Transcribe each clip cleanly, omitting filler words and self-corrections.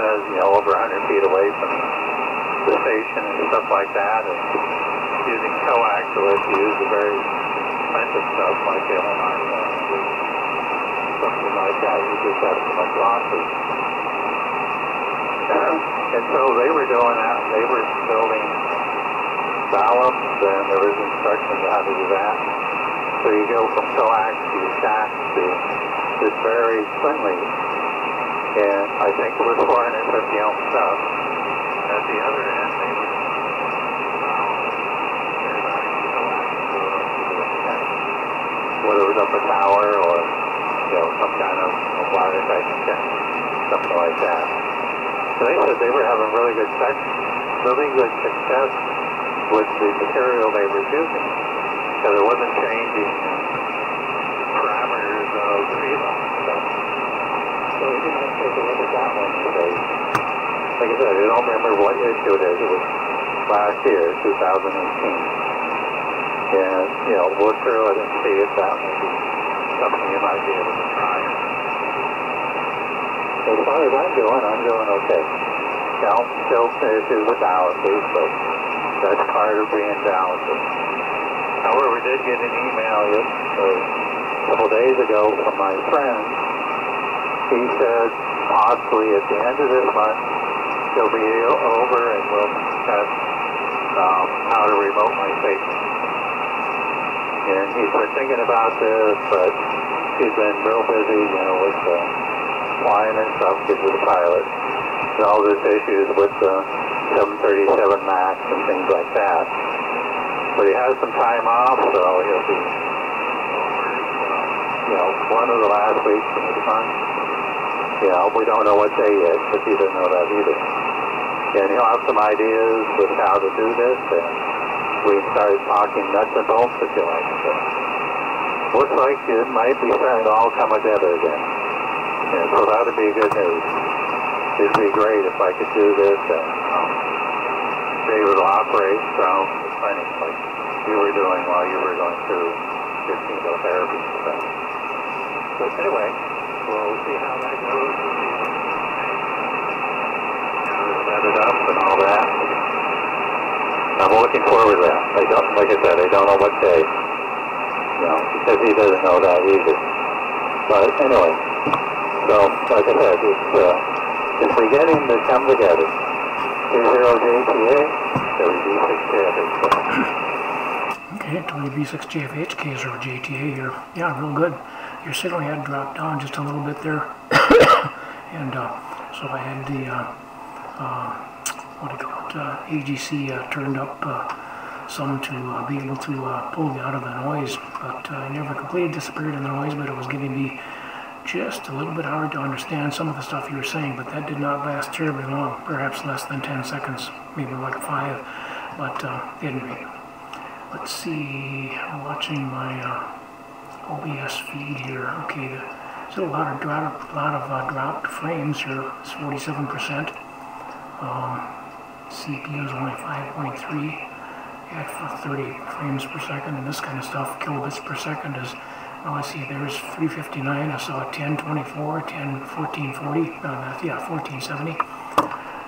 antennas, you know, over 100 feet away from the station and stuff like that, and using coax, so let's use the very expensive stuff like the LMR, something like that. You just have so much losses. And so they were doing that. They were building ballots, and there was instructions on how to do that. So you go from coax to shack to this very friendly, and I think it was 450 ohm stuff. At the other end, they were whether it was up a tower or, you know, some kind of wire type thing, something like that. So they said they were having really good success with the material they were using, because it wasn't changing parameters of tree line stuff. So we didn't take a look at that one today. Like I said, I don't remember what issue it is. It was last year, 2018. And, you know, look through it and see if that may be something you might be able to try. As far as I'm doing okay. Now, still issues with dialysis, but that's part of being dialysis. However, we did get an email a couple days ago from my friend. He said possibly at the end of this month he'll be over and we'll test how to remote my patient. And he's been thinking about this, but he's been real busy, you know, with flying and stuff because of the pilot. And all this issues with the 737 MAX and things like that. But he has some time off, so he'll be, you know, one of the last weeks of the month. You know, we don't know what day yet, because he doesn't know that either. And he'll have some ideas with how to do this, and we started talking nuts and bolts, if you like. So looks like it might be starting to all come together again. And so that would be good news. It'd be great if I could do this and be able to operate from the clinic like you were doing while you were going through your chemotherapy and stuff. But anyway, we'll see how that goes. Set it up and all that. I'm looking forward to that. Like I said, I don't know what day. You know, because he doesn't know that either. But anyway, so like I said, it's beginning to come together. K0JTA, WB6JFH. Okay, WB6JFH, K0JTA here. Yeah, real good. Your signal had dropped down just a little bit there. And so I had the AGC turned up some to be able to pull me out of the noise, but I never completely disappeared in the noise, but it was giving me just a little bit hard to understand some of the stuff you were saying, but that did not last terribly long, perhaps less than 10 seconds, maybe like 5, but at any rate. Let's see, I'm watching my OBS feed here. Okay, there's a lot of dropped frames here. It's 47%. CPU is only 5.3 at 30 frames per second, and this kind of stuff, kilobits per second, is, well, let's see, there's 359, I saw 1024, 1440, yeah, 1470,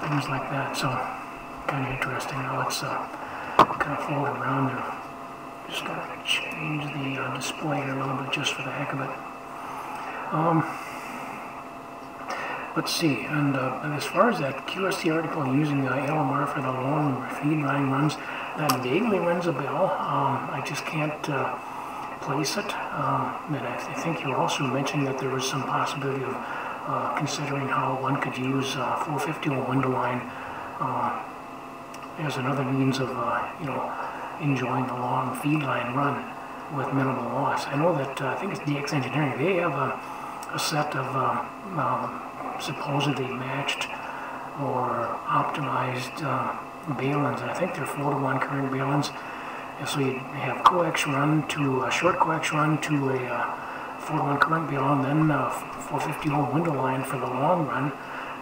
things like that, so kind of interesting. Now let's kind of float around there. Just gotta change the display here a little bit just for the heck of it. Let's see, and as far as that QST article using the LMR for the long feed line runs, that vaguely rings a bell. I just can't place it. And I think you also mentioned that there was some possibility of considering how one could use 450 window line as another means of, you know, enjoying a long feed line run with minimal loss. I know that I think it's DX Engineering. They have a set of supposedly matched or optimized balins. I think they're 4-to-1 current balins. And so you have coax run to a short coax run to a 4-to-1 current balun, then 450 ohm window line for the long run,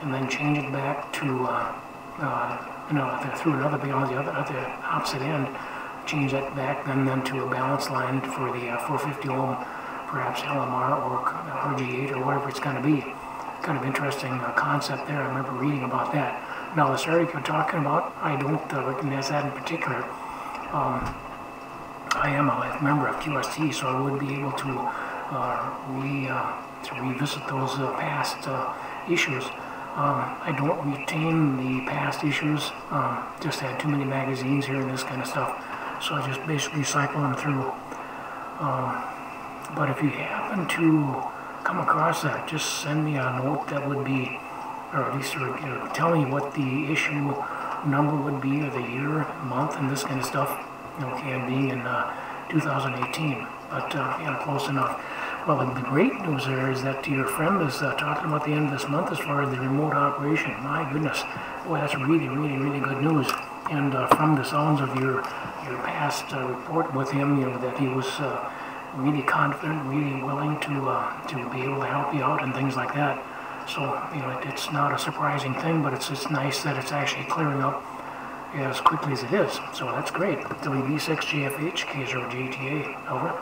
and then change it back to you know, through another balun at the opposite end. Change that back then to a balance line for the 450 ohm, perhaps LMR or RG8 or whatever it's going to be. kind of interesting concept there. I remember reading about that. Now, this area you're talking about, I don't recognize that in particular. I am a member of QST, so I would be able to revisit those past issues. I don't retain the past issues, just had too many magazines here and this kind of stuff, so I just basically cycle them through. But if you happen to come across that, just send me a note. That would be, or at least tell me what the issue number would be, or the year, month, and this kind of stuff. Okay, being in 2018, but yeah, close enough. Well, the great news there is that your friend is talking about the end of this month as far as the remote operation. My goodness, boy, that's really, really, really good news. And from the sounds of your past report with him, that he was really confident, really willing to be able to help you out and things like that. So it's not a surprising thing, but it's just nice that it's actually clearing up as quickly as it is. So that's great. WB6JFH, K0JTA, over.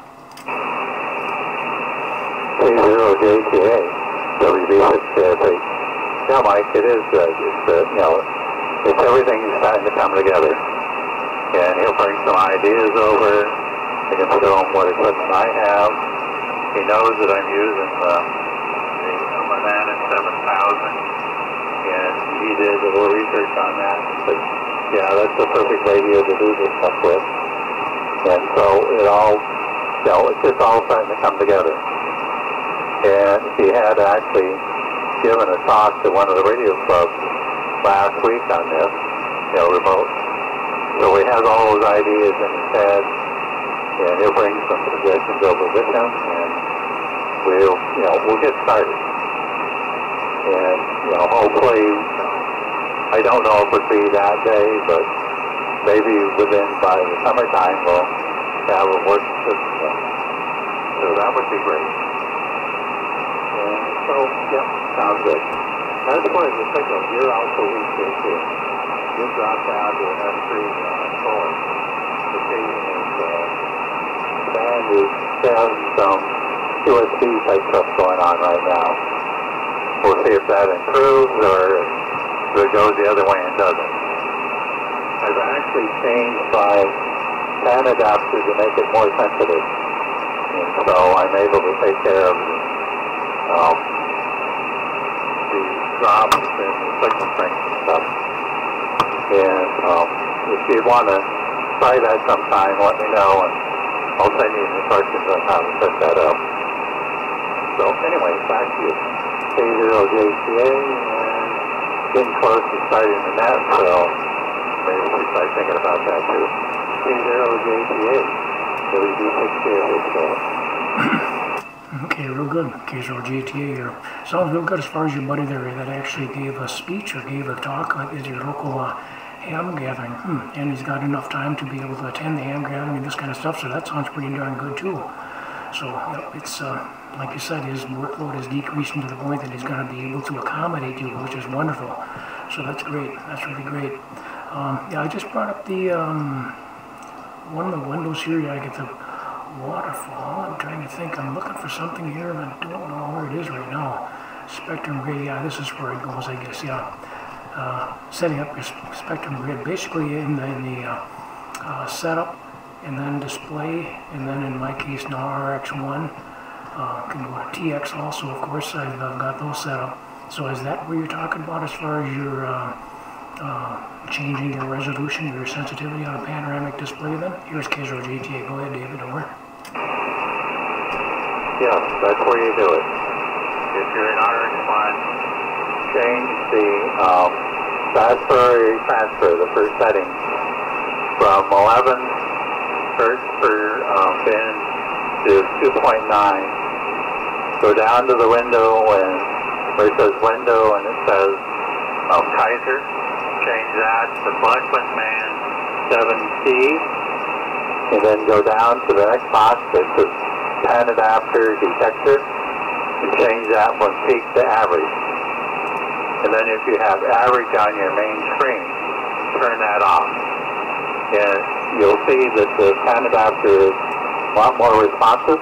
K0JTA, WB6JFH. Yeah, Mike, it is good. It's everything's starting to come together. And he'll bring some ideas over. I can show him what equipment I have. He knows that I'm using the Manana 7000, and he did a little research on that. But yeah, that's the perfect radio to do this stuff with. And so it all, it's just all starting to come together. And he had actually given a talk to one of the radio clubs last week on this, remote. So he has all those ideas in his head, and he'll bring some suggestions over with him, and we'll get started. And, hopefully, I don't know if it would be that day, but maybe by the summertime we'll have a working system. So that would be great. And so, yeah, sounds good. As far as the signal, you're also weak here too. You drop down to an F3 forward. The station is having some QSB type stuff going on right now. We'll see if that improves or if it goes the other way and doesn't. I've actually changed my fan adapter to make it more sensitive. And so I'm able to take care of the drops and the signal strength and stuff. And if you want to try that sometime, let me know, and I'll send you instructions on how to set that up. So anyway, back to you. K0JTA, and getting close to starting the net, so maybe we should start thinking about that too. K0JTA, WB6JFH. Okay, real good. K0JTA here. Sounds real good as far as your buddy there that actually gave a speech or gave a talk at your local ham gathering. And he's got enough time to be able to attend the ham gathering and this kind of stuff, so that sounds pretty darn good too. So it's like you said, his workload is decreasing to the point that he's going to be able to accommodate you, which is wonderful. So that's great. That's really great. Yeah, I just brought up the one of the windows here. I get the waterfall. I'm trying to think. I'm looking for something here, and I don't know where it is right now. Spectrum grid. Yeah, this is where it goes, I guess. Yeah. Setting up your spectrum grid, basically in the setup, and then display, and then in my case now RX1. Can go to TX also, of course. I've got those set up. So is that what you're talking about as far as your changing your resolution, your sensitivity on a panoramic display then? Here's K0JTA. Go ahead, David, over. Yes, that's where you do it. If you're in RX1, change the transfer, the first setting, from 11 hertz per band to 2.9. Go down to the window where it says window and it says Kaiser. Change that to Blackman Man 7C. And then go down to the next box that says pan adapter detector and change that from peak to average. And then if you have average on your main screen, turn that off. And you'll see that the pan adapter is a lot more responsive.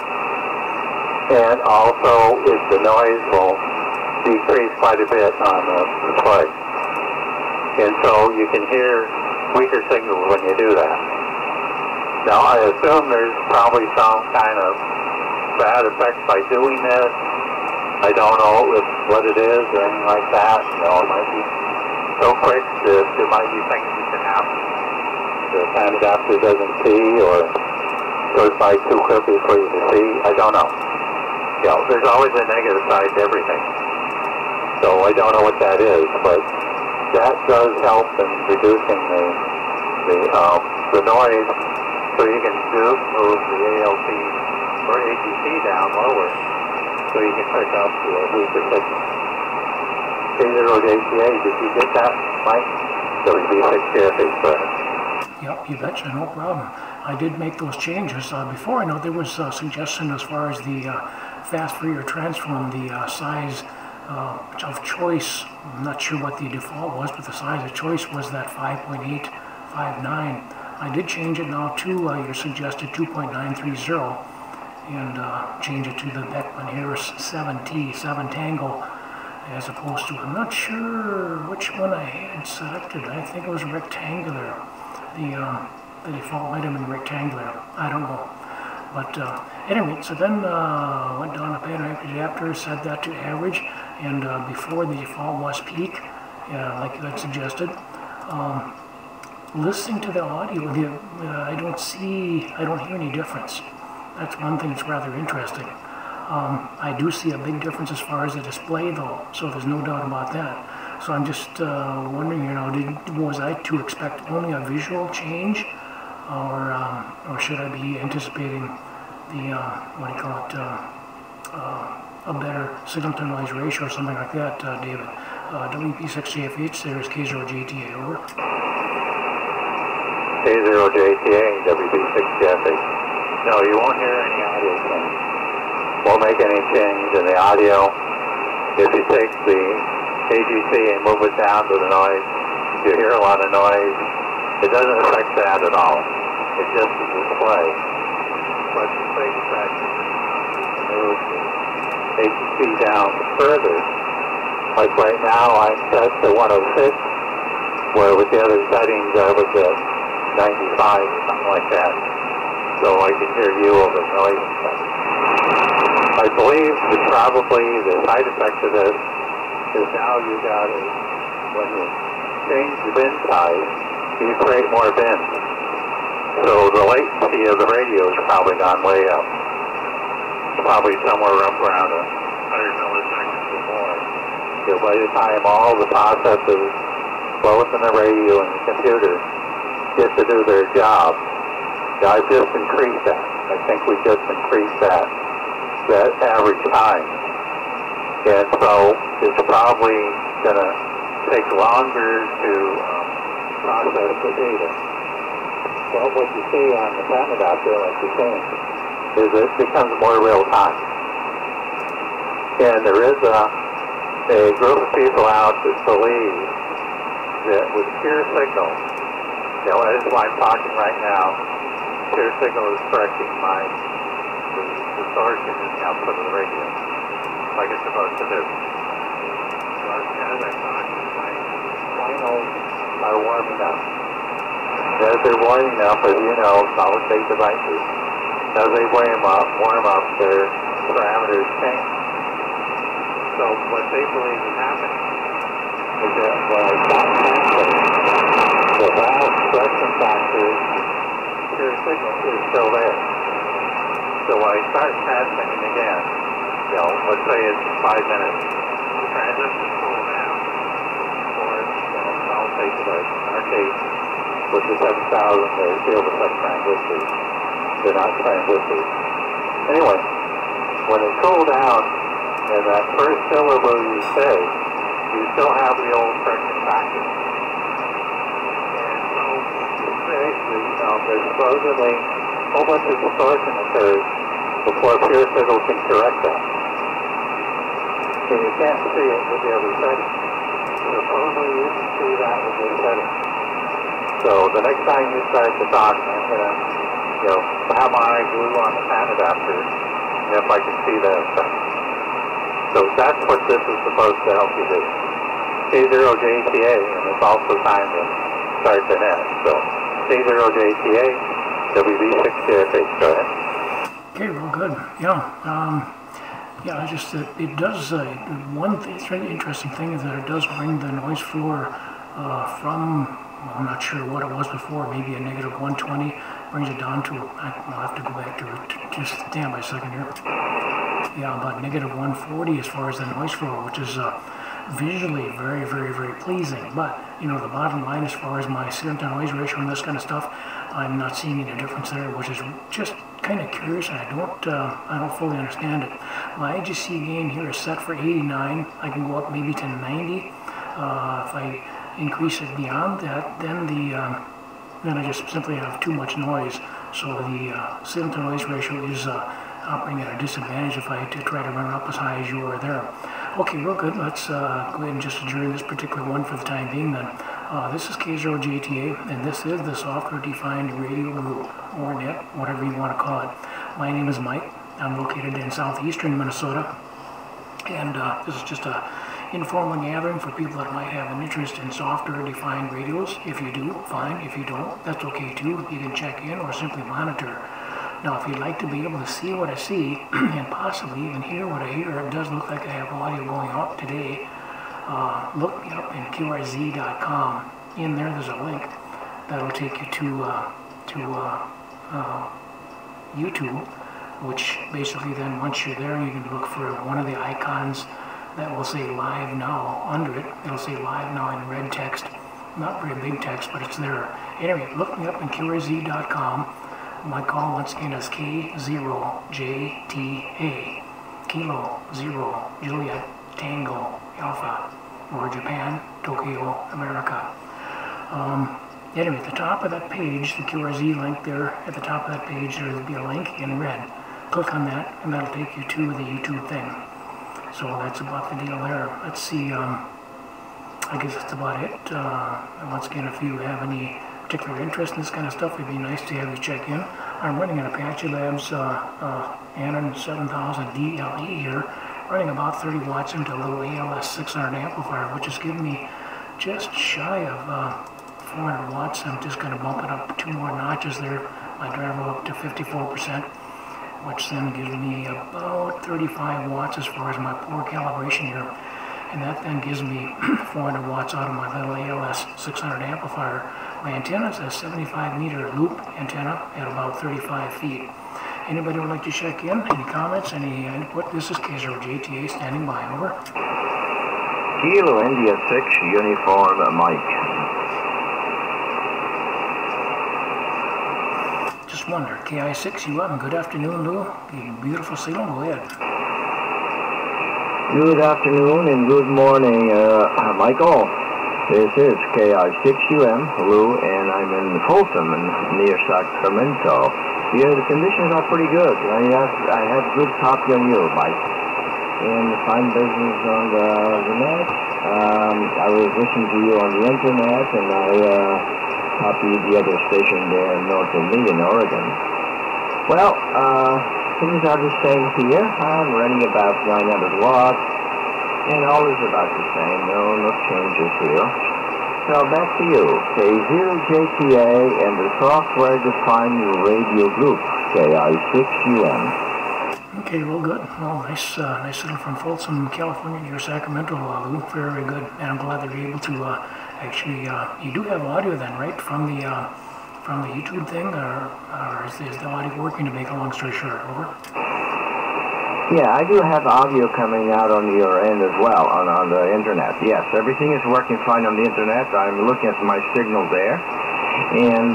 And also, the noise will decrease quite a bit on the play. And so you can hear weaker signals when you do that. Now, I assume there's probably some kind of bad effect by doing this. I don't know what it is or anything like that. You know, it might be so quick that there might be things that can happen. The fan adapter doesn't see or goes by too quickly for you to see. I don't know. You know, there's always a negative side to everything. So I don't know what that is, but that does help in reducing the noise, so you can move the ALT or AGC down lower, so you can pick up to a weaker signal. K0JTA, did you get that, Mike? WB6JFA, correct. Yep, you betcha, no problem. I did make those changes. Before, I know there was a suggestion as far as the fast Fourier transform, the size of choice. I'm not sure what the default was, but the size of choice was that 5.859. I did change it now to your suggested 2.930 and change it to the Beckman-Harris 7T, 7 Tango, as opposed to, I'm not sure which one I had selected. I think it was rectangular. The default might have been rectangular. I don't know. But anyway, so then went down to pan adapter, set that to average, and before the default was peak, like you had suggested. Listening to the audio, I don't hear any difference. That's one thing that's rather interesting. I do see a big difference as far as the display, though, so there's no doubt about that. So I'm just wondering, you know, was I to expect only a visual change, or should I be anticipating the what do you call it, a better signal-to-noise ratio or something like that, David? WP6JFH, there's K0JTA, over. K0JTA, WB6JFH. No, you won't hear any audio change. Won't make any change in the audio. If you take the AGC and move it down to the noise, you hear a lot of noise. It doesn't affect that at all. It's just the display. But the big effect is to move the AGC down further. Like right now, I'm set to 106, where with the other settings I was at 95 or something like that. So I can hear you over the noise. I believe that probably the side effect of this is now you got to, when you change the bin size, you create more bins. So the latency of the radio has probably gone way up. It's probably somewhere up around 100 milliseconds or more. So by the time all the processes, both in the radio and the computer, get to do their job, I've just increased that. I think we just increased that average time. And so it's probably going to take longer to process the data. Well, what you see on the fan adapter, like you're saying, is it becomes more real time. And there is a group of people out that believe that with pure signal, you know, that's why I'm talking right now, pure signal is correcting the distortion in the output of the radio, like it's supposed to do. So as I'm talking, my finals are warming up. As they're warming up, as you know, solid-state devices, as they warm up, their parameters change. So what they believe is happening is that when I stop translating, the valve correction factor, pure signal, is still there. So when I start transmitting again, you know, let's say it's 5 minutes, the transistor's cool down, or solid-state device. In our case, with the 7,000, they're still the sub-transistors. They're not transistors. Anyway, when it cools down, and that first syllable you say, you still have the old correction factor. And so, basically, there's supposedly a whole bunch of distortion occurs before pure signal can correct that. And you can't see it with every setting. Supposedly you can see that with your setting. So the next time you start to talk, I'm going to, you know, have my glue on the fan adapter, and if I can see that effect. So that's what this is supposed to help you do. K0JTA, and it's also time to start the net. So K0JTA, WB6JFH, go ahead. Okay, real good. Yeah, just it does, one thing, it's really interesting thing is that it does bring the noise floor from, well, I'm not sure what it was before, maybe a negative 120, brings it down to, I'll have to go back to it, just stand by a second here. Yeah, about negative 140 as far as the noise floor, which is visually very, very, very pleasing. But, you know, the bottom line as far as my signal to noise ratio and this kind of stuff, I'm not seeing any difference there, which is just kind of curious, and I don't fully understand it. My IGC gain here is set for 89. I can go up maybe to 90. If I increase it beyond that, then then I just simply have too much noise. So the signal to noise ratio is operating at a disadvantage if I try to run it up as high as you are there. Okay, real good. Let's go ahead and just adjourn this particular one for the time being then. This is K0JTA, and this is the software-defined radio group, or net, whatever you want to call it. My name is Mike. I'm located in southeastern Minnesota, and this is just a informal gathering for people that might have an interest in software-defined radios. If you do, fine. If you don't, that's okay too. You can check in or simply monitor. Now, if you'd like to be able to see what I see, and possibly even hear what I hear, it does look like I have audio going out today. Look me up in K0JTA.com. In there's a link that'll take you to YouTube, which basically then once you're there, you can look for one of the icons that will say Live Now under it. It'll say Live Now in red text. Not very big text, but it's there. Anyway, look me up in K0JTA.com. My call once again is K0JTA. Kilo, Zero, Juliet, Tango, Alpha, or Japan, Tokyo, America. Anyway, at the top of that page, the QRZ link there, at the top of that page, there will be a link in red. Click on that, and that'll take you to the YouTube thing. So that's about the deal there. Let's see, I guess that's about it. Once again, if you have any particular interest in this kind of stuff, it'd be nice to have you check in. I'm running an Apache Labs Anon 7000 DLE here, running about 30 watts into a little ALS 600 amplifier, which is giving me just shy of 400 watts. I'm just going to bump it up 2 more notches there. My driver up to 54%, which then gives me about 35 watts as far as my poor calibration here. And that then gives me 400 watts out of my little ALS 600 amplifier. My antenna is a 75-meter loop antenna at about 35 feet. Anybody would like to check in? Any comments? Any input? This is K0JTA standing by. Over. Kilo India 6 Uniform Mike. Just wonder, KI6UM, good afternoon, Lou. Beautiful signal, go ahead. Good afternoon and good morning, Michael. This is KI6UM, Lou, and I'm in Folsom near Sacramento. Yeah, the conditions are pretty good. I have good copy on you, Mike. And fine business on the net. I was listening to you on the internet, and I copied the other station there north of me in Oregon. Well, things are the same here. I'm running about 900 watts, and all is about the same. No changes here. So back to you, K0JTA and the software-defined radio group, KI6UM. Okay, well, good. Well, nice signal from Folsom, California, near Sacramento, Lou. Very, very good. And I'm glad that you're able to actually. You do have audio then, right, from the YouTube thing, or is the audio working? To make a long story short, over. Yeah, I do have audio coming out on your end as well, on the internet. Yes, everything is working fine on the internet. I'm looking at my signal there. And,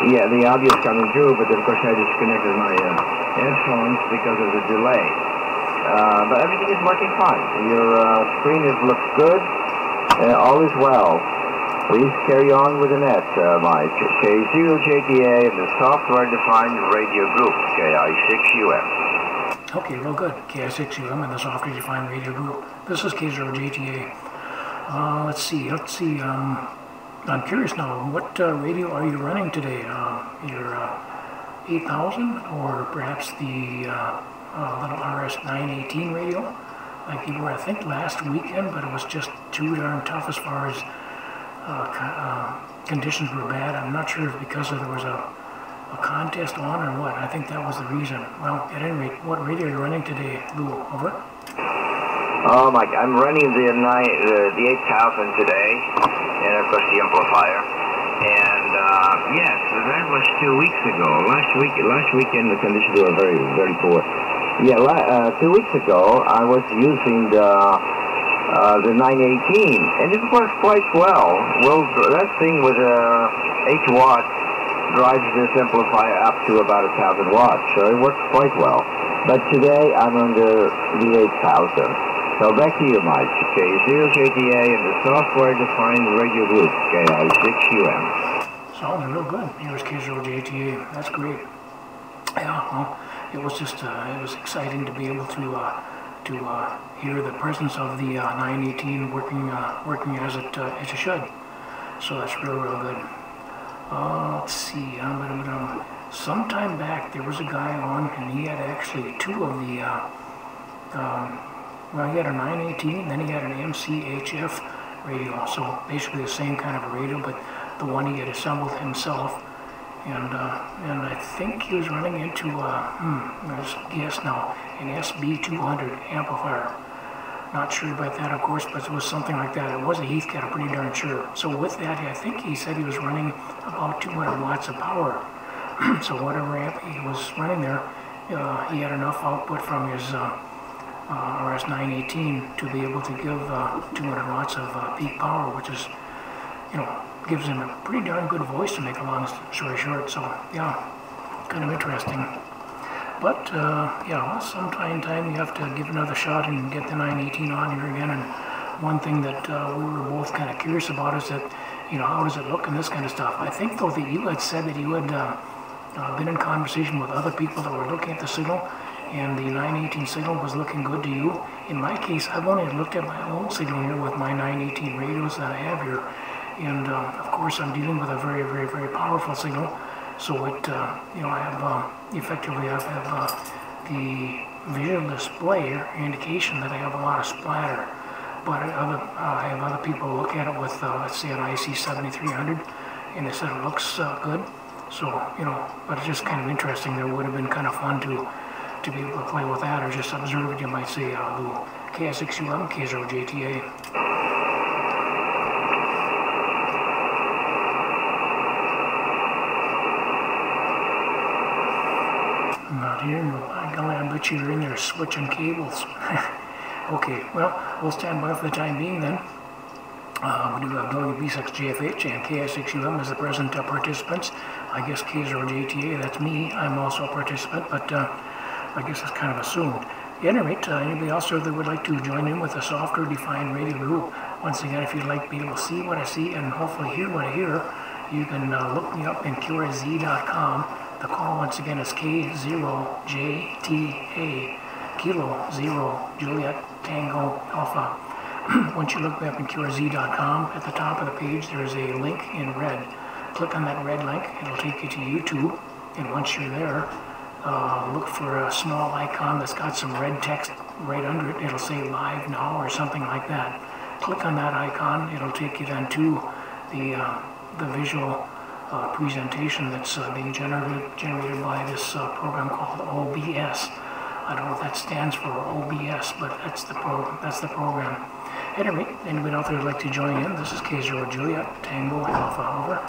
yeah, the audio is coming through, but of course I disconnected my headphones because of the delay. But everything is working fine. Your screen looks good. All is well. Please carry on with the net, Mike. K0JTA and the software-defined radio group, KI6UM. Okay, real good. KI6UM and the software-defined radio group. This is K0JTA. Let's see. I'm curious now, what radio are you running today? Your 8000 or perhaps the little RS-918 radio, like you were, I think, last weekend, but it was just too darn tough as far as conditions were bad. I'm not sure if because there was a contest on or what. I think that was the reason. Well, at any rate, what radio are you running today, Lou? Over? Mike, I'm running the 8000 today, and of course the amplifier. And yes, that was 2 weeks ago. Last weekend the conditions were very, very poor. Yeah, 2 weeks ago I was using the 918, and it works quite well. Well, that thing with 8 watts drives this amplifier up to about 1,000 watts, so it works quite well. But today I'm under the 8000. So back to you, Mike. K0JTA and the software-defined radio group, K0JTA. Sounds real good. Here's K0JTA. That's great. Yeah, well, it was just it was exciting to be able to hear the presence of the 918 working as it should. So that's real good. Let's see. Sometime back there was a guy on, and he had actually two of the. Well, he had a 918, then he had an MCHF radio, so basically the same kind of a radio, but the one he had assembled himself. And I think he was running into, let's guess now, an SB200 amplifier. Not sure about that, of course, but it was something like that. It was a Heathcat, I'm pretty darn sure. So with that, I think he said he was running about 200 watts of power. So whatever amp he was running there, he had enough output from his RS-918 to be able to give 200 watts of peak power, which is, gives him a pretty darn good voice, to make a long story short. So yeah, kind of interesting. But yeah, sometime in time you have to give another shot and get the 918 on here again. And one thing that we were both kind of curious about is that, how does it look and this kind of stuff. I think though that you had said that you had been in conversation with other people that were looking at the signal, and the 918 signal was looking good to you. In my case, I've only looked at my own signal here with my 918 radios that I have here, and of course I'm dealing with a very, very, very powerful signal. So it, I have effectively I have the visual display or indication that I have a lot of splatter. But I have other people look at it with, let's say, an IC7300, and they said it looks good. So but it's just kind of interesting. There would have been kind of fun to be able to play with that, or just observe it, you might say. Lou. KS6UM, K0JTA. Not here, but by golly, I bet you're in there switching cables. Okay, well, we'll stand by for the time being then. We do have WB6JFH and KS6UM as the present participants. I guess K0JTA, that's me. I'm also a participant, but I guess it's kind of assumed. At any rate, anybody else that would like to join in with the software-defined radio group, once again, if you'd like to be able to see what I see and hopefully hear what I hear, you can look me up in K0JTA.com. The call once again is K0JTA, Kilo 0 Juliet Tango Alpha. Once you look me up in K0JTA.com, at the top of the page there is a link in red. Click on that red link, it'll take you to YouTube, and once you're there, look for a small icon that's got some red text right under it. It'll say live now or something like that. Click on that icon, it'll take you then to the visual presentation that's being generated by this program called OBS. I don't know if that stands for OBS, but that's the program. At any rate, anybody out there would like to join in, this is K0 Juliet Tango Alpha, over.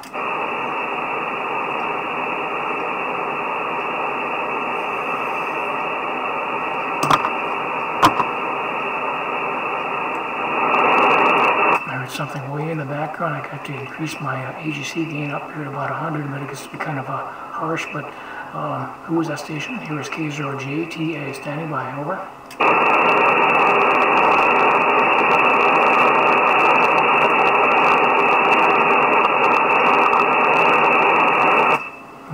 Something way in the background. I got to increase my AGC gain up here to about 100, but it gets to be kind of harsh. But who is that station? Here is K0JTA standing by. Over.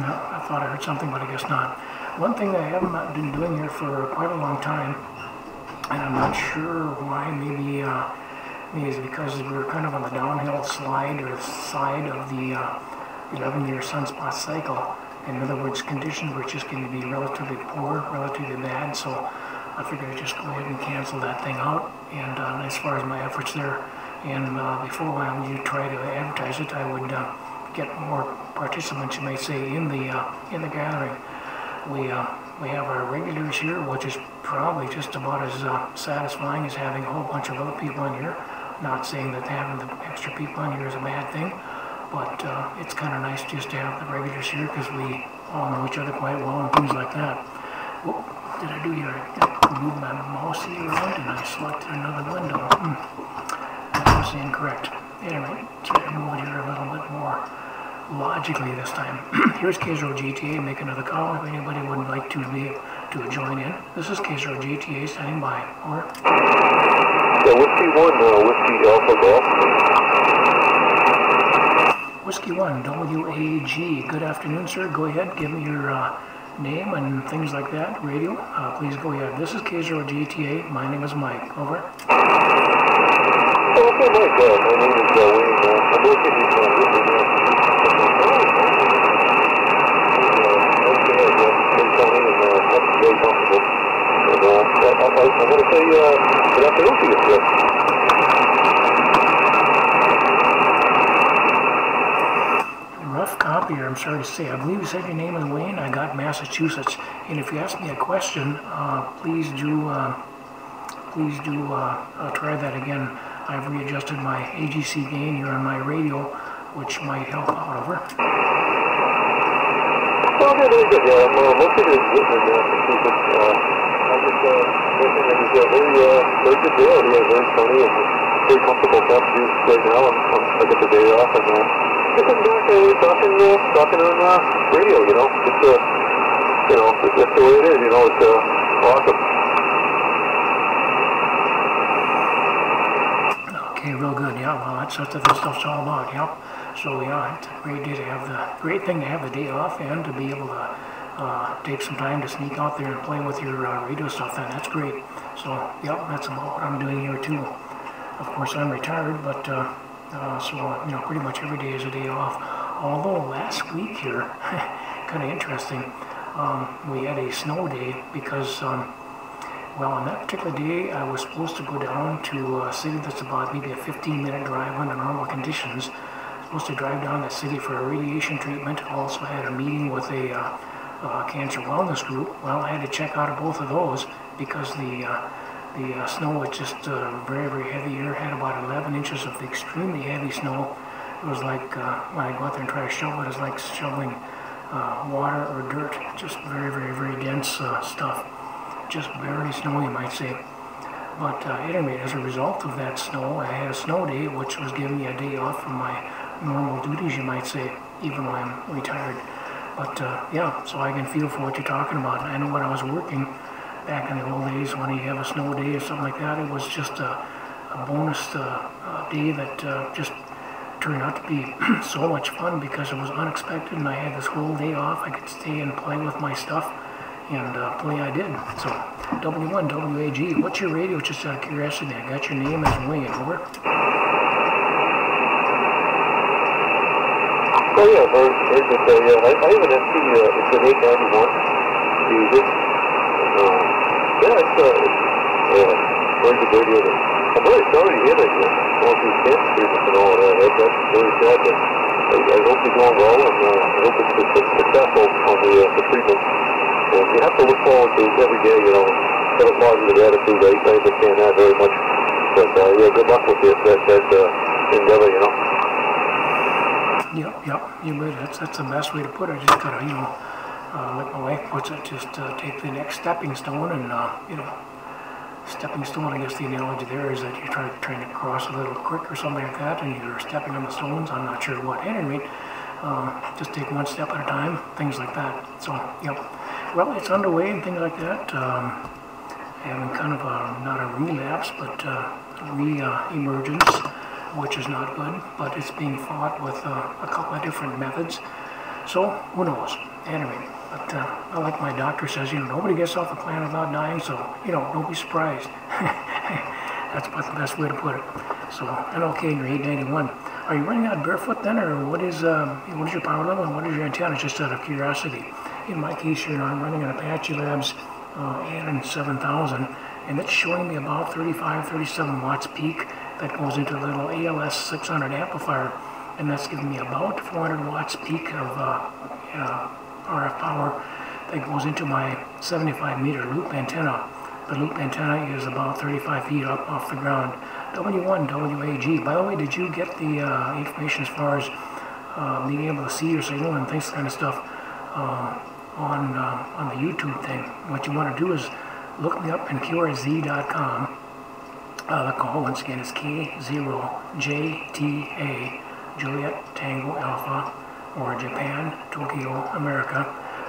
No, I thought I heard something, but I guess not. One thing that I haven't been doing here for quite a long time, and I'm not sure why. Maybe is because we're kind of on the downhill slide or side of the 11-year sunspot cycle, In other words, conditions were just going to be relatively poor, relatively bad, so I figured I'd just go ahead and cancel that thing out. And as far as my efforts there, and before when you try to advertise it, I would get more participants, you might say, in the gathering. We have our regulars here, which is probably just about as satisfying as having a whole bunch of other people in here. Not saying that having the extra people in here is a bad thing, but it's kind of nice just to have the regulars here because we all know each other quite well and things like that. What did I do here? I moved my mouse around and I selected another window. That was incorrect. Anyway, try to move it here a little bit more logically this time. Here's K0JTA. Make another call if anybody would like to join in. This is K0JTA standing by. Over. Yeah, Whiskey 1, Whiskey Alpha Golf. Whiskey 1, WAG. Good afternoon, sir. Go ahead. Give me your name and things like that. Radio. Please go ahead. This is K0JTA. My name is Mike. Over. Oh, okay, Mike. My name is Wayne. I'm working in very comfortable. And I want to say good afternoon to you, sir. Rough copy here, I'm sorry to say. I believe you said your name is Wayne. I got Massachusetts. And if you ask me a question, please do try that again. I've readjusted my AGC gain here on my radio, which might help out. Over. Well, yeah, very good. Yeah, I'm located in Massachusetts. I'm just working in this very good day out here, very sunny and very comfortable temperatures right now. I get the day off and just sitting back talking on radio, you know. Just, you know, that's the way it is, you know. It's awesome. Okay, real good. Yeah, well, that's what this stuff's all about. Yep. So yeah, it's a great day to have great thing to have the day off and to be able to take some time to sneak out there and play with your radio stuff. That's great. So yeah, that's about what I'm doing here too. Of course, I'm retired, but so you know, pretty much every day is a day off. Although last week here, kind of interesting, we had a snow day because well, on that particular day, I was supposed to go down to a city that's about maybe a 15-minute drive under normal conditions. Supposed to drive down that city for a radiation treatment. Also had a meeting with a cancer wellness group. Well, I had to check out of both of those because the snow was just very, very heavy here. Had about 11 inches of extremely heavy snow. It was like when I go out there and try to shovel it, it's like shoveling water or dirt. Just very, very, very dense stuff. Just barely snow, you might say. But anyway, as a result of that snow, I had a snow day, which was giving me a day off from my normal duties, you might say, even when I'm retired. But yeah, so I can feel for what you're talking about. I know when I was working back in the old days, when you have a snow day or something like that, it was just a bonus day that just turned out to be so much fun because it was unexpected and I had this whole day off. I could stay and play with my stuff. And play I did. So, W1, WAG, what's your radio? Just out of curiosity. I got your name as Wayne. Over. Oh yeah, very, very good. Yeah, I have an ST, it's an 891. Music. Yeah, it's very good radio. I'm very sorry to hear that you're going through cancer treatment and all of that. That's very sad. But I hope you're doing well, and I hope it's successful on the treatment. You have to look forward to every day, you know, have a positive attitude. I understand that very much. But yeah, good luck with that endeavor, you know. Yep, you bet. That's the best way to put it. Just gotta, you know, like my wife puts it, just take the next stepping stone and, you know, stepping stone, I guess the analogy there is that you're trying to cross a little creek or something like that and you're stepping on the stones. I'm not sure what. At any rate, just take one step at a time, things like that. So, yep. Well, it's underway and things like that. Having kind of not a relapse, but re-emergence, which is not good, but it's being fought with a couple of different methods. So, who knows? Anyway, but like my doctor says, you know, nobody gets off the planet without dying, so, you know, don't be surprised. That's about the best way to put it. So, and okay, you're 891. Are you running that barefoot then, or what is your power level and what is your antenna? Just out of curiosity. In my case, I'm running an Apache Labs AN 7000, and it's showing me about 35, 37 watts peak. That goes into a little ALS 600 amplifier, and that's giving me about 400 watts peak of RF power that goes into my 75 meter loop antenna. The loop antenna is about 35 feet up off the ground. W1WAG. By the way, did you get the information as far as being able to see your signal and things kind of stuff on the YouTube thing? What you want to do is look me up in K0JTA. The call once again is K0JTA, Juliet Tango Alpha, or Japan, Tokyo, America.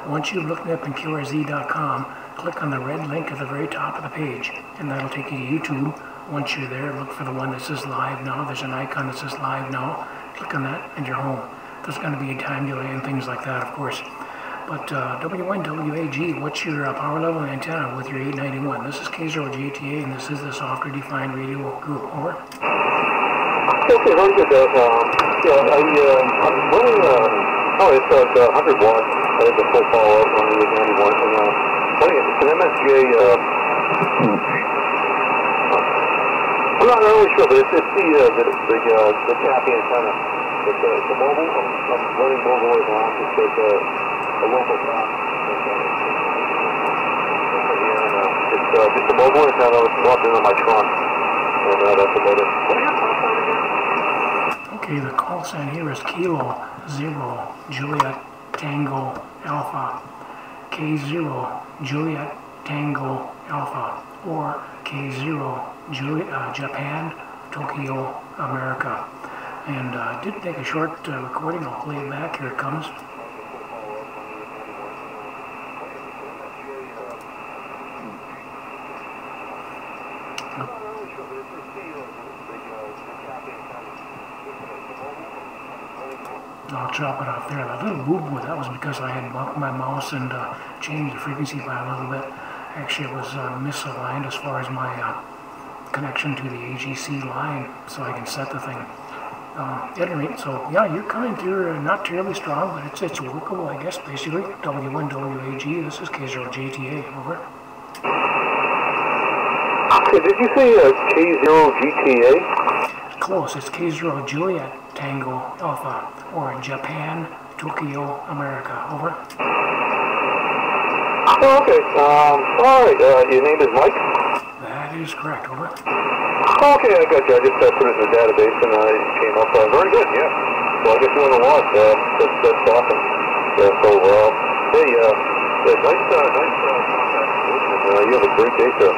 Once you've looked me up in K0JTA, click on the red link at the very top of the page, and that'll take you to YouTube. Once you're there, look for the one that says live now. There's an icon that says live now. Click on that, and you're home. There's going to be a time delay and things like that, of course. But W1WAG, what's your power level and antenna with your 891? This is K0JTA, and this is the software defined radio group. Over. Okay, very good. I'm running, it's 100 watts. I have the full power up on the 891. And it's an MSJ, I'm not really sure, but it's the cap antenna. It's a mobile. I'm running mobile right now. It's a local cap. It's just a mobile antenna. It's plugged into my trunk. And that's about it. What are your call sign again? Okay, the call sign here is Kilo 0 Juliet Tango Alpha. K0 Juliet Tango Alpha, or K0 Japan, Tokyo, America. And I did take a short recording. I'll play it back. Here it comes. I'll chop it off there. That little boo-boo, that was because I had bumped my mouse and changed the frequency by a little bit. Actually, it was misaligned as far as my connection to the AGC line, so I can set the thing. At any rate, so yeah, you're coming through not terribly strong, but it's workable, I guess, basically. W1WAG, this is K0JTA, over. Okay, did you say K0JTA? Close, it's K0 Juliet Tango Alpha, or Japan, Tokyo, America, over. Oh, okay, alright, your name is Mike? That is correct, over. Okay, I got you. I just put it in the database and it came up. Very good, yeah. Well, I guess you want to watch. That's awesome. Yeah, so, hey, nice you have a great day, sir.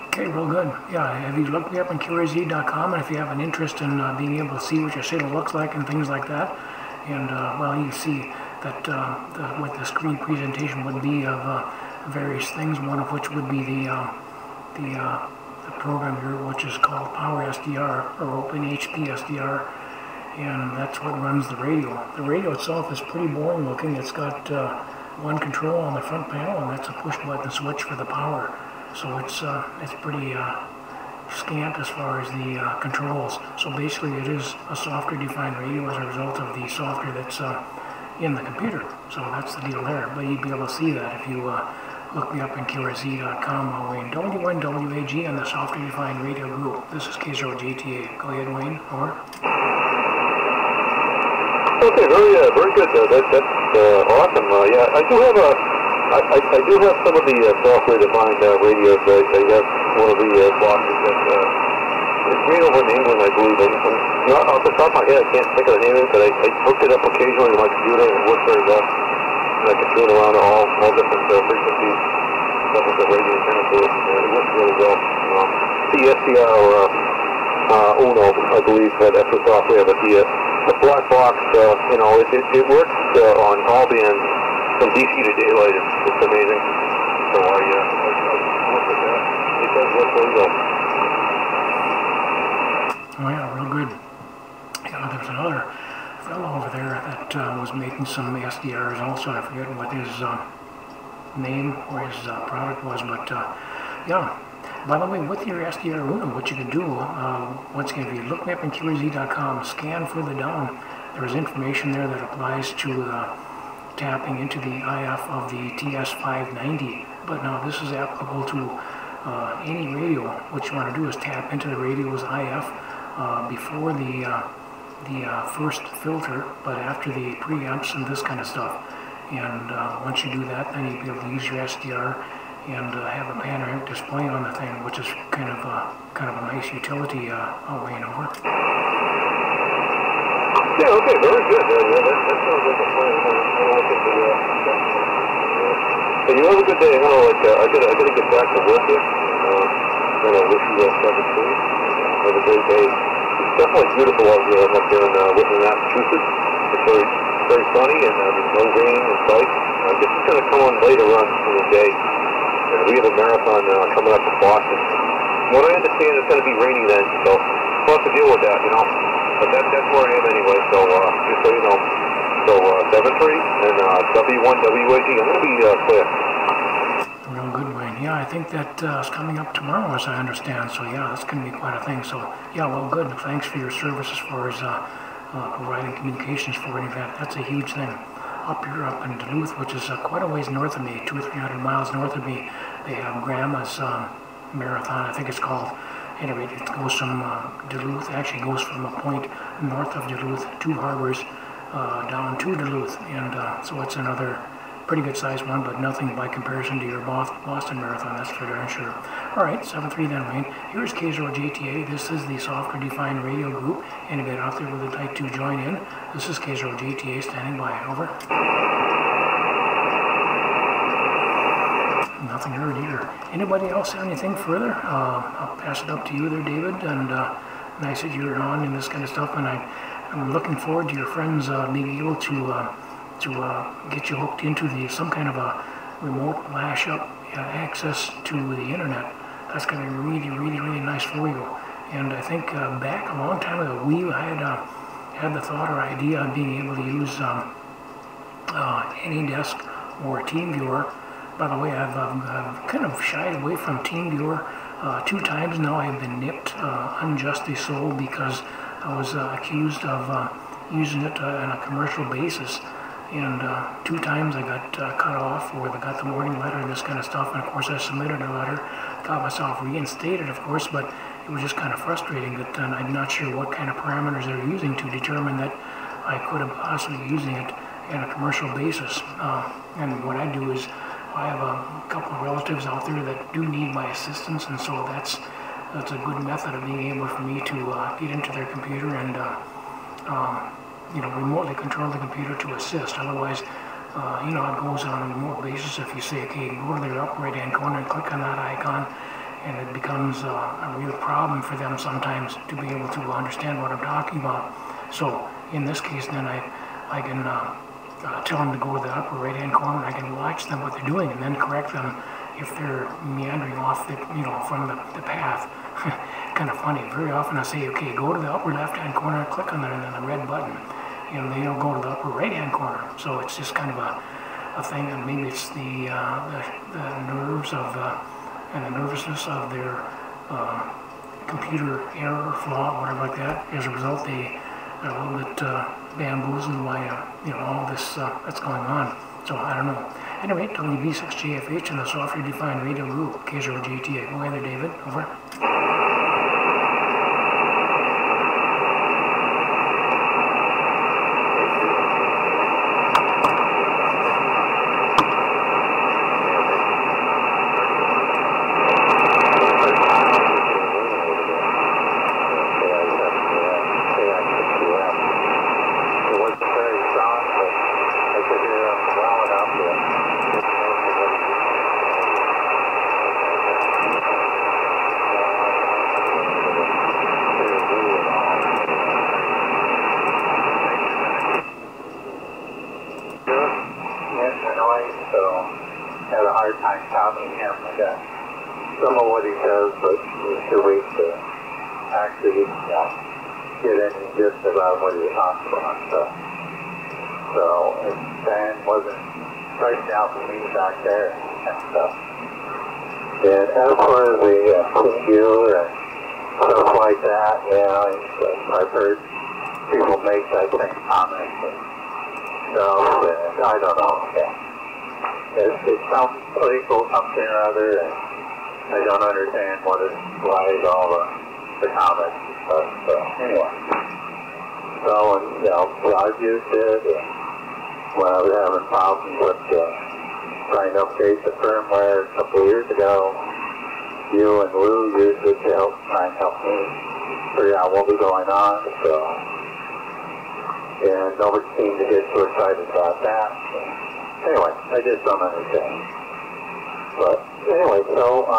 Okay, real good. Yeah, have you looked me up on K0JTA.com, and if you have an interest in being able to see what your signal looks like and things like that, and, well, you see that what the screen presentation would be of various things, one of which would be the program here, which is called Power SDR, or Open HP SDR, and that's what runs the radio. The radio itself is pretty boring looking. It's got one control on the front panel, and that's a push button switch for the power. So it's pretty scant as far as the controls. So basically it is a software defined radio as a result of the software that's in the computer. So that's the deal there. But you'd be able to see that if you look me up in K0JTA.com. I'll Wayne W1WAG on the software defined radio group. This is K0JTA. Go ahead, Wayne. Over. Okay, very good. That's awesome. Yeah, I do have some of the software defined radios. I have one of the boxes that it's made over in England, I believe. Not off the top of my head, I can't think of the name of it, but I hooked it up occasionally to my computer and it worked very well. And I can tune around to all different frequencies. Stuff with the radio antenna to it. It works really well. The SDR Uno, I believe, that's the software, but the black box, it works on all bands from DC to daylight. It's amazing. So I work with that. It does work really well. Oh yeah, real good. Yeah, there's another fellow over there that was making some SDRs also. I forget what his name or his product was, but yeah. By the way, with your SDR unit, what you can do, once again, if you look me up in K0JTA.com, scan further down, there's information there that applies to tapping into the IF of the TS590. But now this is applicable to any radio. What you want to do is tap into the radio's IF before the first filter, but after the preamps and this kind of stuff. And once you do that, then you'll be able to use your SDR and have a panoramic display on the thing, which is kind of a nice utility way and over. Yeah, okay, very good. That sounds like a plan. I like it. And you have a good day. I gotta get back to work here. And I wish you 7-3. Have a great day. It's definitely beautiful out here. I'm up there in Whitman, Massachusetts. It's very sunny and there's no rain in sight. I guess it's gonna come on later on in the day. And we have a marathon coming up in Boston. From what I understand, it's gonna be rainy then, so we'll have to deal with that, you know. But that's where I am anyway, so just so you know. So 7-3 and W1WAG, I'm going to be clear. Real good, Wayne. Yeah, I think that is coming up tomorrow, as I understand. So yeah, that's going to be quite a thing. So yeah, well, good. Thanks for your service as far as providing communications for an event. That's a huge thing. Up here, up in Duluth, which is quite a ways north of me, 200-300 miles north of me, they have Grandma's Marathon, I think it's called. Anyway, it goes from Duluth, actually goes from a point north of Duluth, 2 harbors, down to Duluth, and so it's another pretty good sized one, but nothing by comparison to your Boston Marathon, that's for darn sure. Alright, 7-3 then, Wayne. Here's K0JTA. This is the software defined radio group. Anybody out there would like to join in? This is K0JTA standing by. Over. Nothing heard here. Anybody else have anything further? I'll pass it up to you there, David, and nice that you're on and this kind of stuff, and I'm looking forward to your friends being able to get you hooked into some kind of a remote lash up access to the internet. That's going to be really, really, really nice for you. And I think back a long time ago, we had the thought or idea of being able to use AnyDesk or TeamViewer. By the way, I've kind of shied away from TeamViewer 2 times now. I've been nipped unjustly so because I was accused of using it on a commercial basis. And 2 times I got cut off, or I got the warning letter and this kind of stuff. And of course I submitted a letter, got myself reinstated of course, but it was just kind of frustrating that I'm not sure what kind of parameters they're using to determine that I could have possibly using it on a commercial basis. And what I do is I have a couple of relatives out there that do need my assistance, and so that's a good method of being able for me to get into their computer and remotely control the computer to assist. Otherwise, it goes on a remote basis. If you say, okay, go to the upper right-hand corner and click on that icon, and it becomes a real problem for them sometimes to be able to understand what I'm talking about. So in this case, then I can tell them to go to the upper right-hand corner. I can watch them what they're doing and then correct them if they're meandering off from the path. Kind of funny. Very often I say, okay, go to the upper left-hand corner, click on the red button, and they'll go to the upper right-hand corner. So it's just kind of a thing, and maybe it's the nerves of and the nervousness of their computer error, flaw, whatever like that. As a result, they're a little bit bamboozled by all this that's going on. So I don't know. Anyway, WB6JFH and the software defined radio group, K0JTA. Go ahead there, David. Over. Some of what he does, but we're too weak to actually get any gist about what he talks about. So Dan wasn't striking out for me back there and stuff. And as far as the PU and stuff like that, yeah, I've heard people make that same comment and stuff, and I don't know. Yeah. It sounds political something or other, and I don't understand why all the comments and stuff. So anyway, I've used it when I was having problems with trying to update the firmware a couple of years ago. You and Lou used it to try and help me figure out what was going on. So, and nobody seemed to get too excited about that. So, anyway, I just don't understand. But anyway, so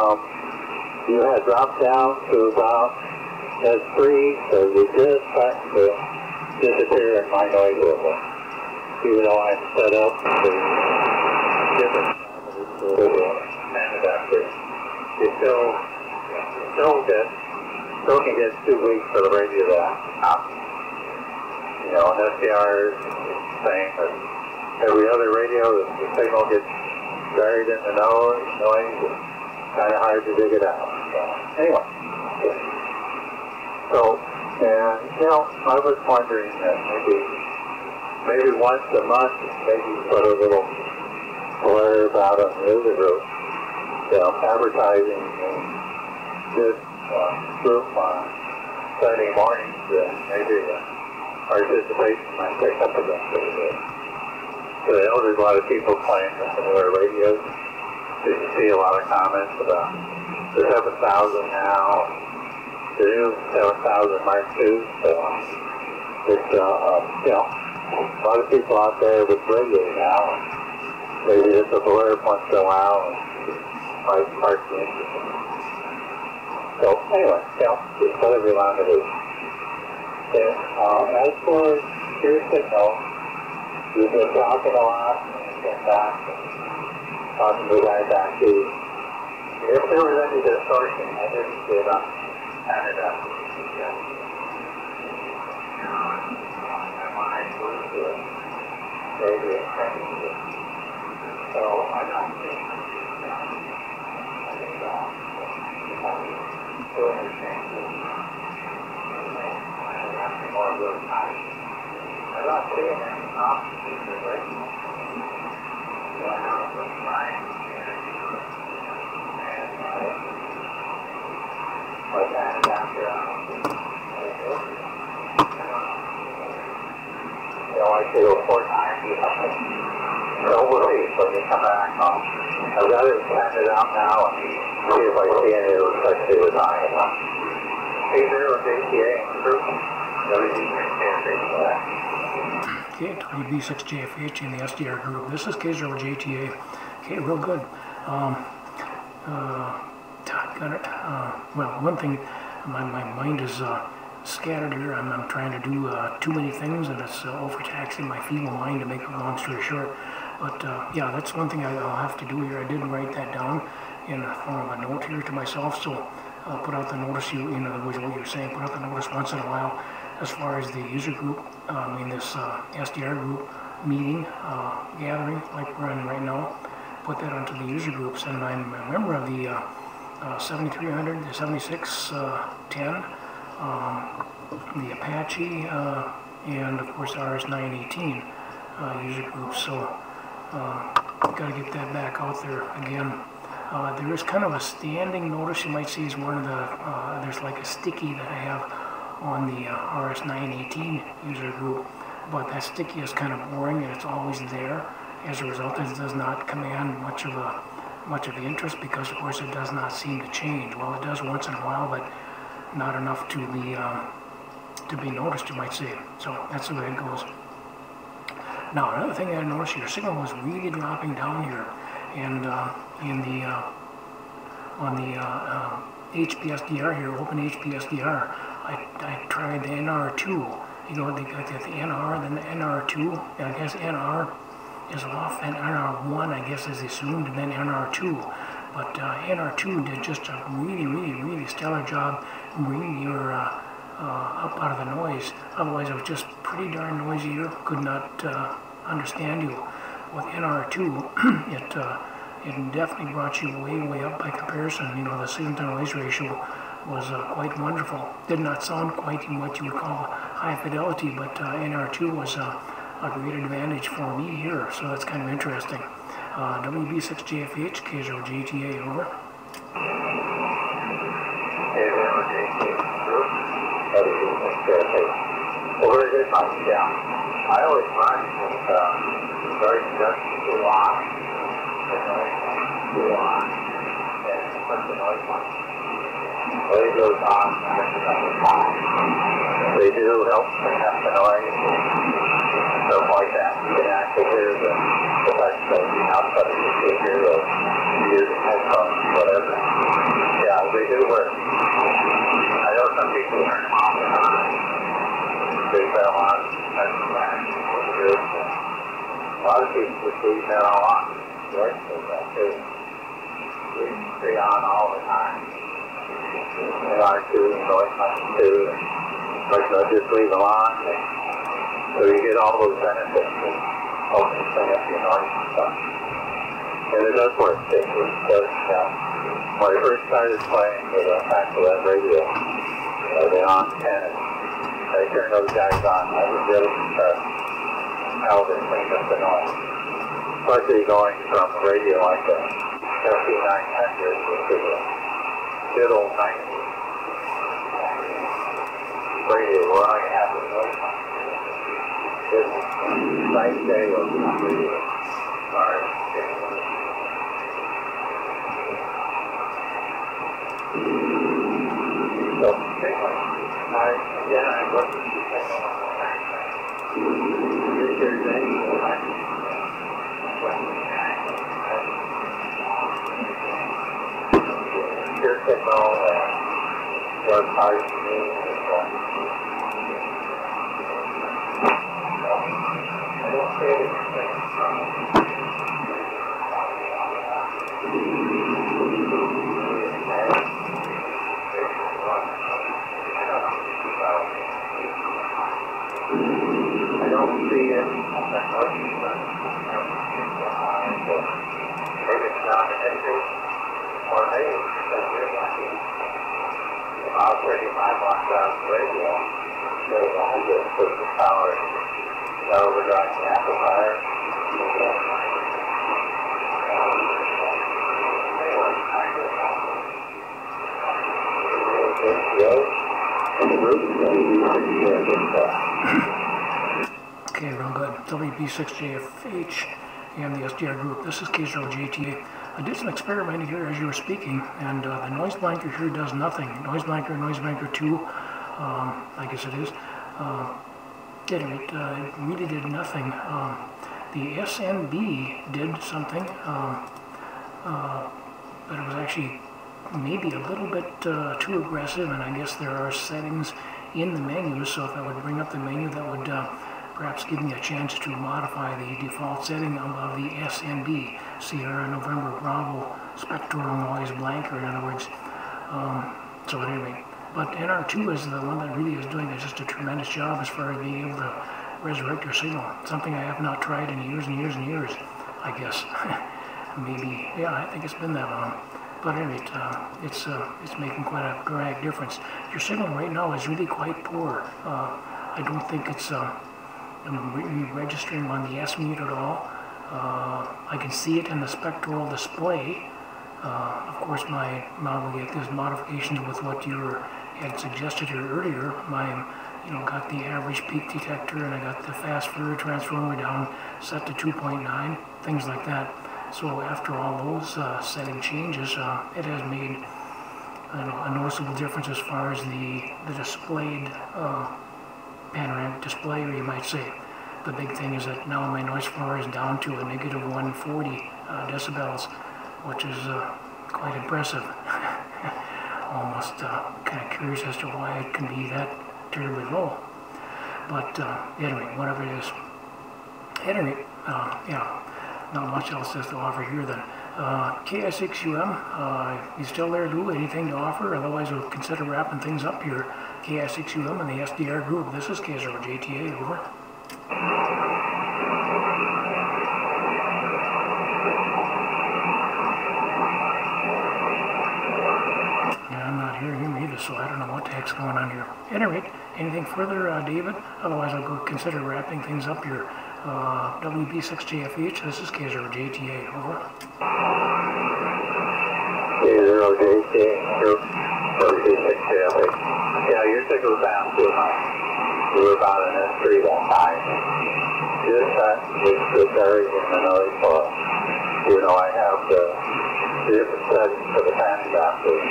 you had dropped down to about S3, so you just starting to disappear in my noise level. Even though I set up the different parameters for the band adapter, you still can get too weak for the radio to happen. You know, an SDR is saying that every other radio, the signal gets buried in the noise. It's kind of hard to dig it out. So, anyway. So, and, I was wondering that maybe once a month, maybe put a little blurb out on the user group, advertising this group on Sunday mornings, maybe participation might pick up again pretty good. So there's a lot of people playing with the newer radios. You see a lot of comments about the 7000 now, the new 7000 Mark II. So it's a lot of people out there with radios now. Maybe just a blurb once in a while might spark the interest. So anyway, just whatever you want to do. And as for your signal, we've been talking a lot and getting back and talking to the guy back to if there was any distortion, I didn't see it on Canada. My mind was maybe intentionally. So I'm not saying I'm not seeing any options to the radio. So I know it was mine. But that after I should go 4 times or something. So we'll see when you come back. I've got it planted out now and see if I see any of those actually with K0JTA improvement. Okay, WB6JFH in the SDR group. This is K0JTA. Okay, real good. Got it. Well, one thing, my mind is scattered here. I'm trying to do too many things, and it's overtaxing my feeble mind, to make a long story short. But yeah, that's one thing I'll have to do here. I did write that down in the form of a note here to myself, so I'll put out the notice, in other words, what you're saying, put out the notice once in a while as far as the user group, this SDR group meeting, gathering, like we're in right now, put that onto the user groups. And I'm a member of the 7300, the 7610, the Apache, and of course RS918 user groups. So got to get that back out there again. There is kind of a standing notice you might see is one of the, there's like a sticky that I have on the RS918 user group, but that sticky is kind of boring and it's always there. As a result, it does not command much of the interest, because of course it does not seem to change. Well, it does once in a while, but not enough to be noticed, you might say. So that's the way it goes. Now, another thing I noticed, your signal was really dropping down here, and on the HPSDR here, Open HPSDR, I tried the NR2. They got the NR, then the NR2, and I guess NR is off, and NR1 I guess is assumed, and then NR2. But NR2 did just a really stellar job bringing your up out of the noise. Otherwise, it was just pretty darn noisy here. Could not understand you. With NR2, it definitely brought you way up by comparison. You know, the signal to noise ratio was quite wonderful. Did not sound quite in what you would call high fidelity, but NR2 was a great advantage for me here, so that's kind of interesting. WB6JFH, K0JTA, over. Well, very good, Mike. Yeah. I always find that very too long. Too long. And what's the noise like? Well, it goes on. They do help clean up the noise and stuff like that. You can actually hear the effects of the output of the speaker or using headphones, whatever. Yeah, they do work. I know some people turn them off and on. They fell on a lot of people would leave that all on. George does that too. We stay on all the time. They are too, and noise machine too. But they'll just leave them on. So you get all those benefits and helping clean up your noise and stuff. And it does work. It does, when I first started playing with a Maxwell radio, the on 10, I turned those guys on. I was really impressed how they cleaned up the noise. Especially going from a radio like a FT900, which is a good old 90s radio where all you have is noise. It's nice day of radio. Sorry. So, I work with you. Your signal was hard to me. I don't say anything. I don't see it. Maybe it's not an entry, or maybe it's you're lucky. If I was 35 blocks out of the radio, there's a 100 the power that overdrives the amplifier. Okay, real good. WB6JFH and the SDR group. This is K0JTA. I did some experimenting here as you were speaking, and the noise blanker here does nothing. Noise blanker 2, I guess it is. It really did nothing. The SNB did something, but it was actually maybe a little bit too aggressive, and I guess there are settings in the menu, so if I would bring up the menu, that would perhaps give me a chance to modify the default setting of the SNB, Sierra November Bravo Spectral Noise Blanker, in other words. So at any rate, but NR2 is the one that really is doing just a tremendous job as far as being able to resurrect your signal. Something I have not tried in years and years and years, I guess. Maybe, yeah, I think it's been that long. But at any rate, it's making quite a dramatic difference. Your signal right now is really quite poor. I don't think it's registering on the S mute at all. I can see it in the spectral display. Of course, now we get these modifications with what you had suggested here earlier. Got the average peak detector, and I got the fast Fourier transformer down set to 2.9, things like that. So after all those setting changes, it has made a noticeable difference as far as the displayed panoramic display, or you might say. The big thing is that now my noise floor is down to a negative 140 decibels, which is quite impressive. Almost kind of curious as to why it can be that terribly low. But anyway, whatever it is. Anyway, yeah, not much else is to offer here then. KI6UM, you still there, Lou? Anything to offer? Otherwise, we'll consider wrapping things up here. KI6UM and the SDR group. This is K0JTA, over. so I don't know what the heck's going on here. At any rate, anything further, David? Otherwise, I'll go consider wrapping things up here. WB6JFH, this is K0JTA, over. K0JTA, WB6JFH. Yeah, your signal was down too much. We were about an S3 that time. Just that was very in the noise for us. You know, I have the different settings for the fanny basket.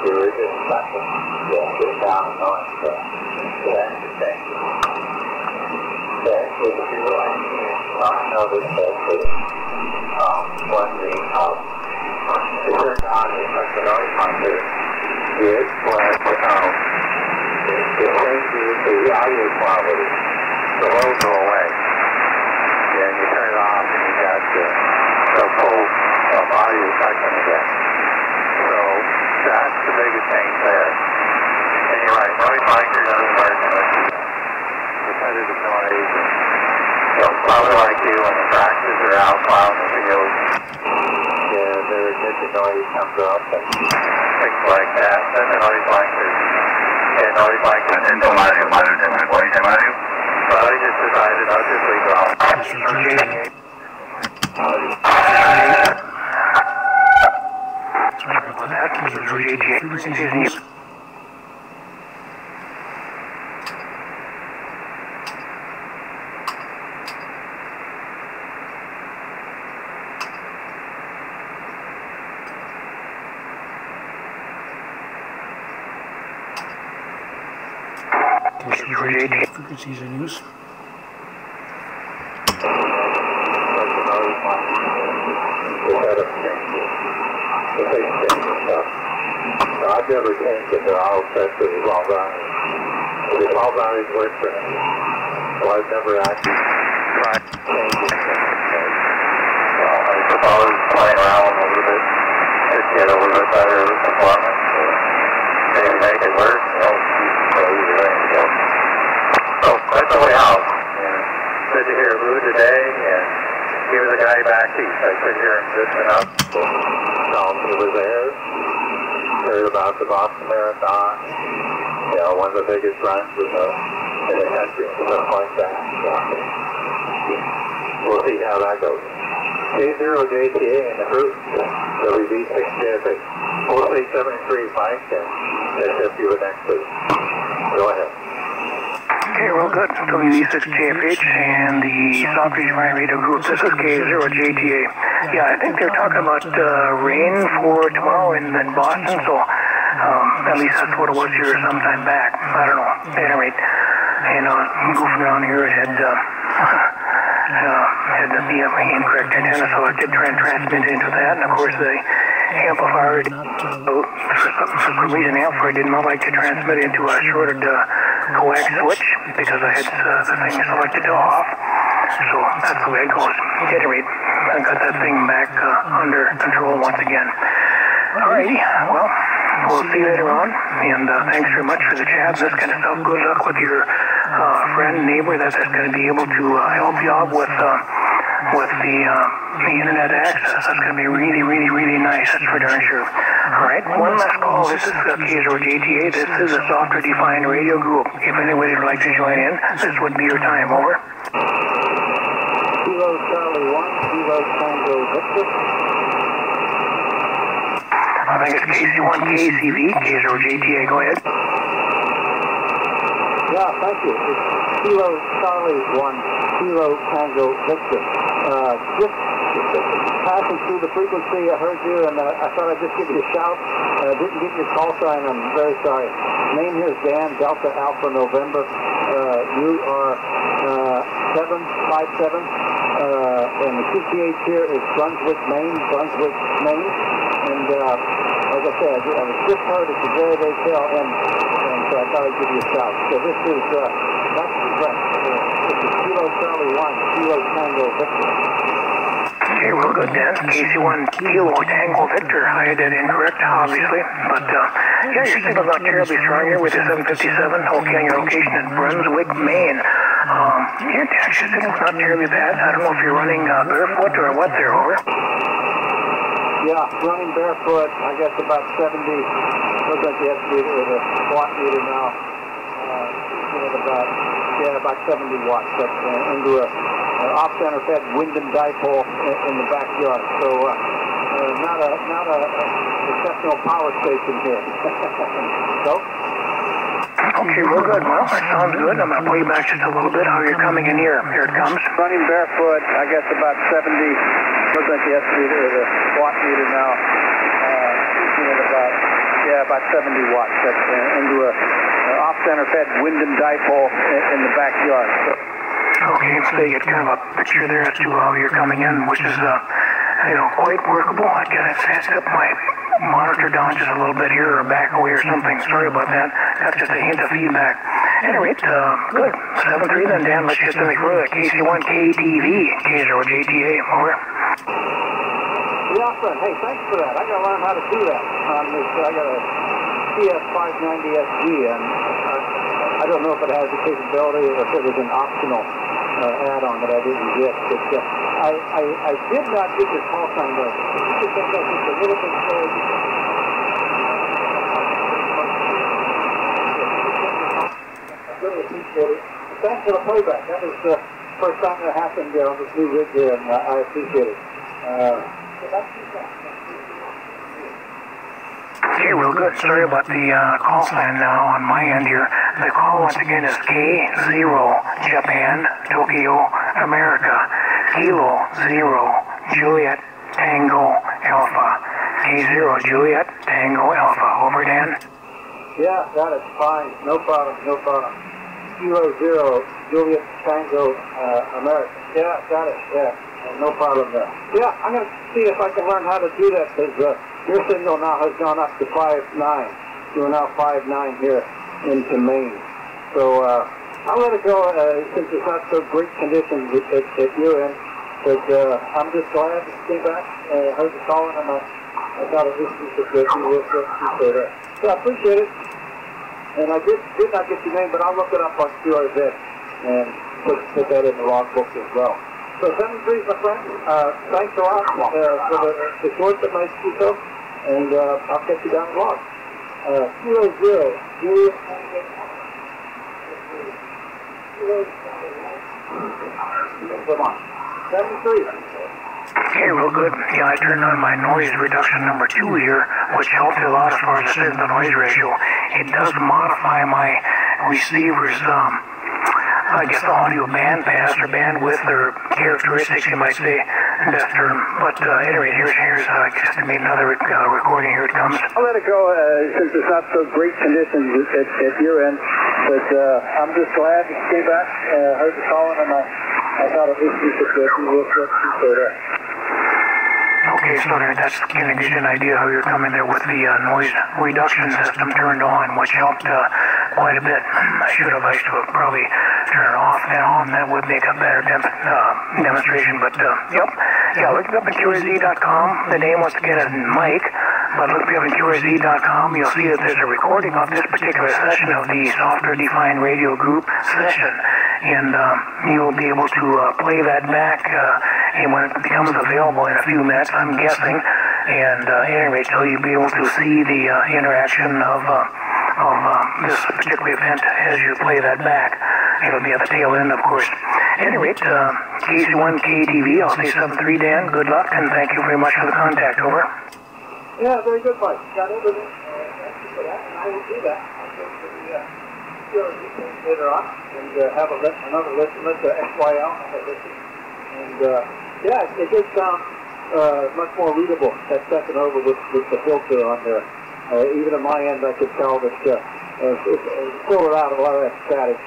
We were just special. Yeah, get down and noise. So, that's the thing. Okay, with the people I noticed that when the turned on the noise monitor, it was it changes the audio quality. The low go away. Then you turn it off and you got the full audio section again. So that's the biggest change there. And you're right, noise monitor doesn't work unless you repetitive noise. So probably like you when the practices are out loud in the field. Yeah, their ignition noise comes up and things like that. Then the noise monitor. Yeah, noise monitor. Well, I just decided I'll just leave it off. Sorry about that. K0JTA frequencies in use. K0JTA frequencies in use. I've never changed it. They're all set for the small values. The small values work for me. So I've never actually tried to change it. Well, I suppose playing around a little bit to get a little bit better performance. Maybe make it work. So that's the way out. Good to hear Lou today, and he was a guy back east. I could hear him just enough. So he was there. Heard about the Boston Marathon. You know, one of the biggest runs in the country and stuff like that. So we'll see how that goes. K0JTA in the group. WB6JFH. 4873 Mike, and that's you next week. Go ahead. Okay, well, good. WB6JFH and the Software Defined Radio Group. This is K0JTA. Yeah, I think they're talking about rain for tomorrow in Boston, so at least that's what it was here sometime back. I don't know. At any rate, and goofing around here, it had the incorrect antenna, so I did try and transmit into that, and of course the amplifier, for some reason the amplifier did not like to transmit into a shorted coax switch because I had the thing selected to off. So that's the way it goes. At any rate, I got that thing back under control once again. Alrighty, well, we'll see you later on, and thanks very much for the chat, this kind of stuff. Good luck with your friend, neighbor that's going to be able to help you out with the internet access. That's going to be really, really, really nice, that's for darn sure. Alright, one last call. This is K0JTA. This is a Software Defined Radio Group. If anybody would like to join in, this would be your time. Over. Kilo Charlie 1, Kilo Tango Victor. I think it's KC1KCV, K0JTA. Go ahead. Yeah, thank you. It's Kilo Charlie 1, Kilo Tango Victor. Just passing through the frequency, I heard you, and I thought I'd just give you a shout. Didn't get your call sign, I'm very sorry. Name here is Dan, Delta Alpha November. You are 757, and the QTH here is Brunswick, Maine. And like I said, I was just heard at the very, very tail end, and so I thought I'd give you a shout. So this is, that's correct. This is Kilo Charlie 1, Kilo Tango Victor. Okay, real good, Dan. KC1 Kilo Tango Victor. I had that incorrect, obviously. But, yeah, your signal's not terribly strong here with the 757. Okay, on your location in Brunswick, Maine. Your signal's not terribly bad. I don't know if you're running barefoot or what there, over. Yeah, running barefoot, I guess about 70, looks like the estimator or the watt meter now, about 70 watts, but into a off-center fed wind and dipole in the backyard. So not a exceptional power station here. So? Okay, well, good. Well, that sounds good. I'm going to play back just a little bit how you're coming in here. Here it comes. Running barefoot, I guess about 70, looks like the estimator or the watt meter now, about 70 watts. That's into a off-center fed wind and dipole in the backyard. So. Okay, so you get kind of a picture there as to how you're coming in, which is, quite workable. I gotta set my monitor down just a little bit here or back away or something. Sorry about that. That's just a hint of feedback. Anyway, good. 7-3 then, Dan. Let's get something further. K0JTA, K0JTA, over. Yeah, friend. Hey, thanks for that. I gotta learn how to do that on this. I got a CS590SG, and I don't know if it has the capability or if it was an optional add-on that I didn't get. But I did not get your call sign though. You just think that's just a little bit slow. I really appreciate it. Thanks for the playback. That was the first time that happened on this new rig here, and I appreciate it. Okay, real good. Sorry about the call sign now on my end here. The call once again is K0 Japan, Tokyo, America. Kilo 0 Juliet Tango Alpha. K0 Juliet Tango Alpha. Over, Dan. Yeah, got it. Fine. No problem. Kilo 0 Juliet Tango America. Yeah, got it. Yeah. No problem there. Yeah, I'm going to see if I can learn how to do that, because your signal now has gone up to 5.9. You're now 5.9 here into Maine. So I'll let it go since it's not so great conditions at your end. But I'm just glad to see back. Heard the calling, and I thought it was good. So I appreciate it. And I did not get your name, but I'll look it up on QRZ and put that in the logbook as well. So 7-3, my friend. Thanks a lot for the short that might speak up, and I'll catch you down the log. 0-0. Come on. 7-3. Okay, real good. Yeah, I turned on my noise reduction number 2 here, which helped a lot as far as the noise ratio. It does modify my receiver's I guess the audio bandpass or bandwidth or characteristics, you might say, best term. But anyway, here's I guess I made another recording. Here it comes. I'll let it go since it's not so great conditions at your end. But I'm just glad you came back. Heard the calling, and I thought at least we should do that. Okay, so that's going to get you an idea how you're coming there with the noise reduction system turned on, which helped quite a bit. I should have probably turn it off and on. That would make a better demonstration. But yep, yeah. Look up at QRZ.com. The name once again is Mike. But look up at QRZ.com. You'll see that there's a recording of this particular session of the Software Defined Radio Group session, and you'll be able to play that back. And when it becomes available in a few minutes, I'm guessing, and at any rate, you'll be able to see the interaction of this particular event as you play that back. It'll be at the tail end, of course. At any rate, KC1KTV, I'll say 7-3, Dan. Good luck, and thank you very much for the contact. Over. Yeah, very good, Mike. Got everything. Thank you for that, and I will do that. I'll go to the later on and have another listen. Let's XYL have a listen. And yeah, it did sound much more readable, that second over with the filter on there. Even on my end, I could tell that it filtered out a lot of that static,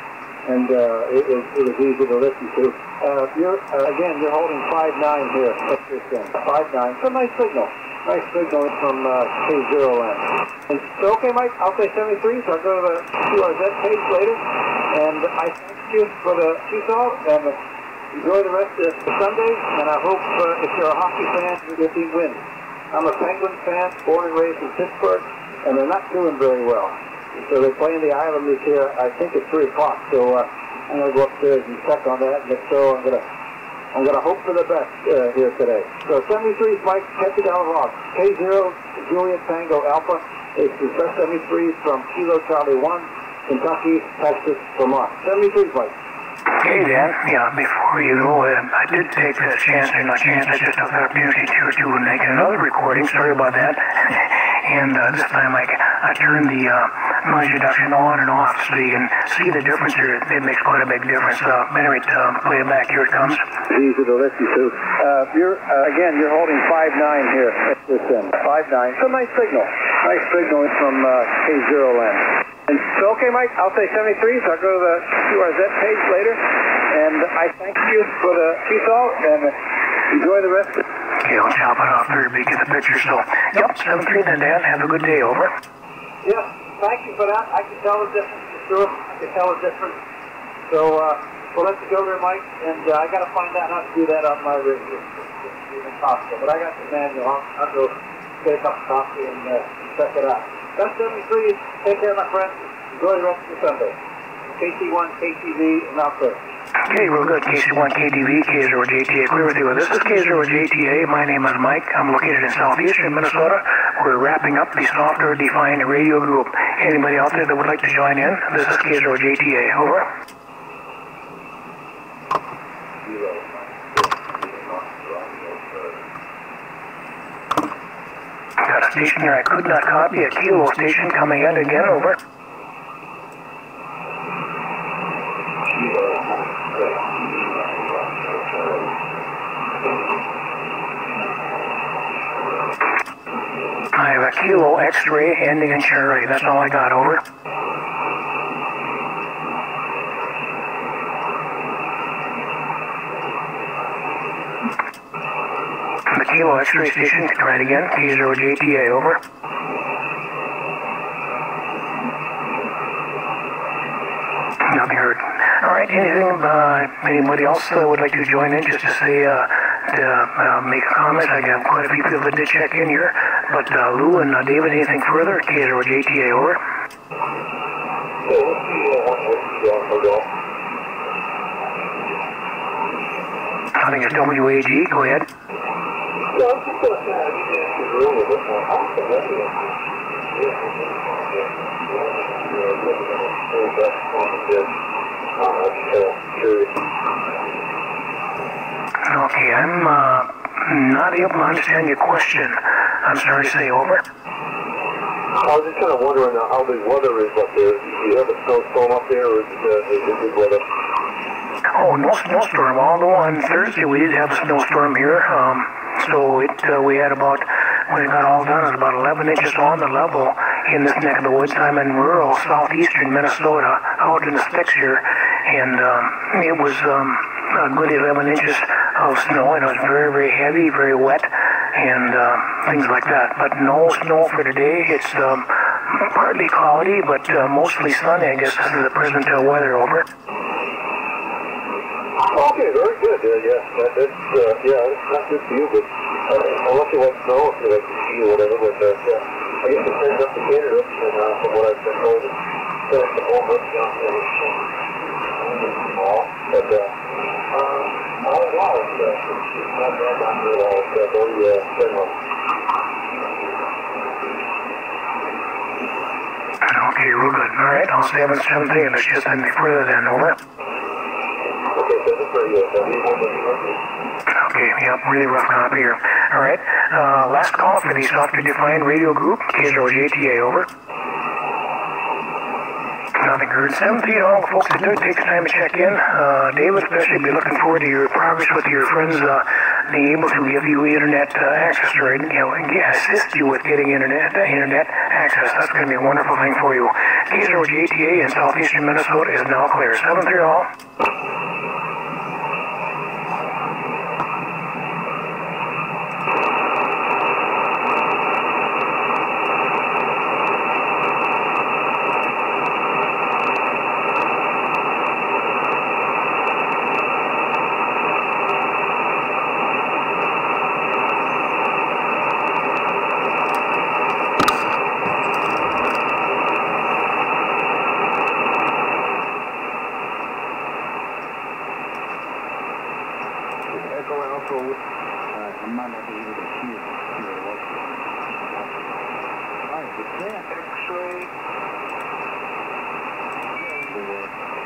and it was easy to listen to. You're holding 5.9 here at this end. 5.9. It's a nice signal. Nice signal from K0 land. And so, okay, Mike, I'll say 73, so I'll go to the QRZ page later. And I thank you for the Tucson, and enjoy the rest of Sunday, and I hope if you're a hockey fan, your team wins. I'm a Penguins fan, born and raised in Pittsburgh, and they're not doing very well. So they're playing the Islanders here, I think at 3 o'clock, so I'm going to go upstairs and check on that, and if so, I'm going to I'm going to hope for the best here today. So 73 is Mike, Happy Dollar Rock. K0 Juliet Tango Alpha. It's the best 73 from Kilo Charlie 1, Kentucky, Texas, Vermont. 73 is Mike. Hey, Dan. Yeah, before you go, I did take a chance, or not chance, I just took the opportunity to make another recording. Sorry about that. And this time I turned the noise reduction on and off so you can see the difference here. It makes quite a big difference. Anyway, play it back. Here it comes. Easy to listen to. You're holding 5.9 here at this end. 5.9. It's a nice signal. Nice signal from K0 land. And so, okay, Mike, I'll say 73, so I'll go to the QRZ page later. And I thank you for the seesaw, and enjoy the rest. Okay, I'll chop it off there to get the picture. So, yep, 73 then, Dan. Have a good day, over. Yeah, thank you for that. I can tell the difference, for sure. I can tell the difference. So, we'll let you go there, Mike. And I got to find out how to do that on my radio. It's even possible. But I got the manual. I'll go get a cup of coffee and check it out. That's 73. Take care, my friend. Enjoy the rest of the Sunday. KC1, KTV, and out there. Okay, real good. KC1, KTV, K0JTA. Clear with you. This is K0JTA. My name is Mike. I'm located in southeastern Minnesota. We're wrapping up the software-defined radio group. Anybody out there that would like to join in? This is K0JTA. Over. Got a station here I could not copy. A Kilo station coming in again. Over. I have a Kilo X-ray ending in Charlie. That's all I got. Over. The Kilo X-ray station, try it again. K0JTA, over. Nothing heard. All right, anybody else would like to join in just to say, make a comment? I got quite a few people that did check in here. But Lou and David, anything further? K0JTA, over. I think it's WAG. Go ahead. Okay, I'm not able to understand your question. I'm sorry to say, over. I was just kind of wondering how the weather is up there. Do you have a snowstorm up there, or is it good weather? Oh, no snowstorm. Although on Thursday we did have a snowstorm here. So we had about, when it got all done, it was about 11 inches on the level in this neck of the woods. I'm in rural southeastern Minnesota, out in the sticks here, and it was a good 11 inches of snow, and it was very, very heavy, very wet, and things like that. But no snow for today. It's partly cloudy, but mostly sunny, I guess, is the present weather. Over. Okay, very good. It's not good for you, but unless you like snow, if you like to ski or whatever, but I guess it turns up to Canada, and from what I've been told, it's the whole bunch down there is small, but all in all, it's not bad down here at all. It's very general. Okay, real good. All right, I'll say 7:17. Let's just send me further then. Over. Okay, yep, really rough copy here. All right, last call for the software-defined radio group, K0JTA, over. Nothing heard. 7 all the folks that do take the time to check in. David, especially, be looking forward to your progress with your friends being able to give you internet access, right? Assist you with getting internet access. That's going to be a wonderful thing for you. K0JTA in southeastern Minnesota is now clear. 7 all. off-road. I might not be able to hear what. All right, with that, X-ray.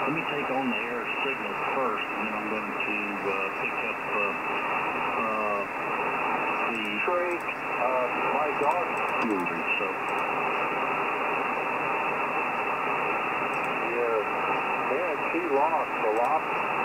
let me take on the air signal first, and then I'm going to pick up the X-ray. My dog. moving. So. Yeah, man, she lost a lot.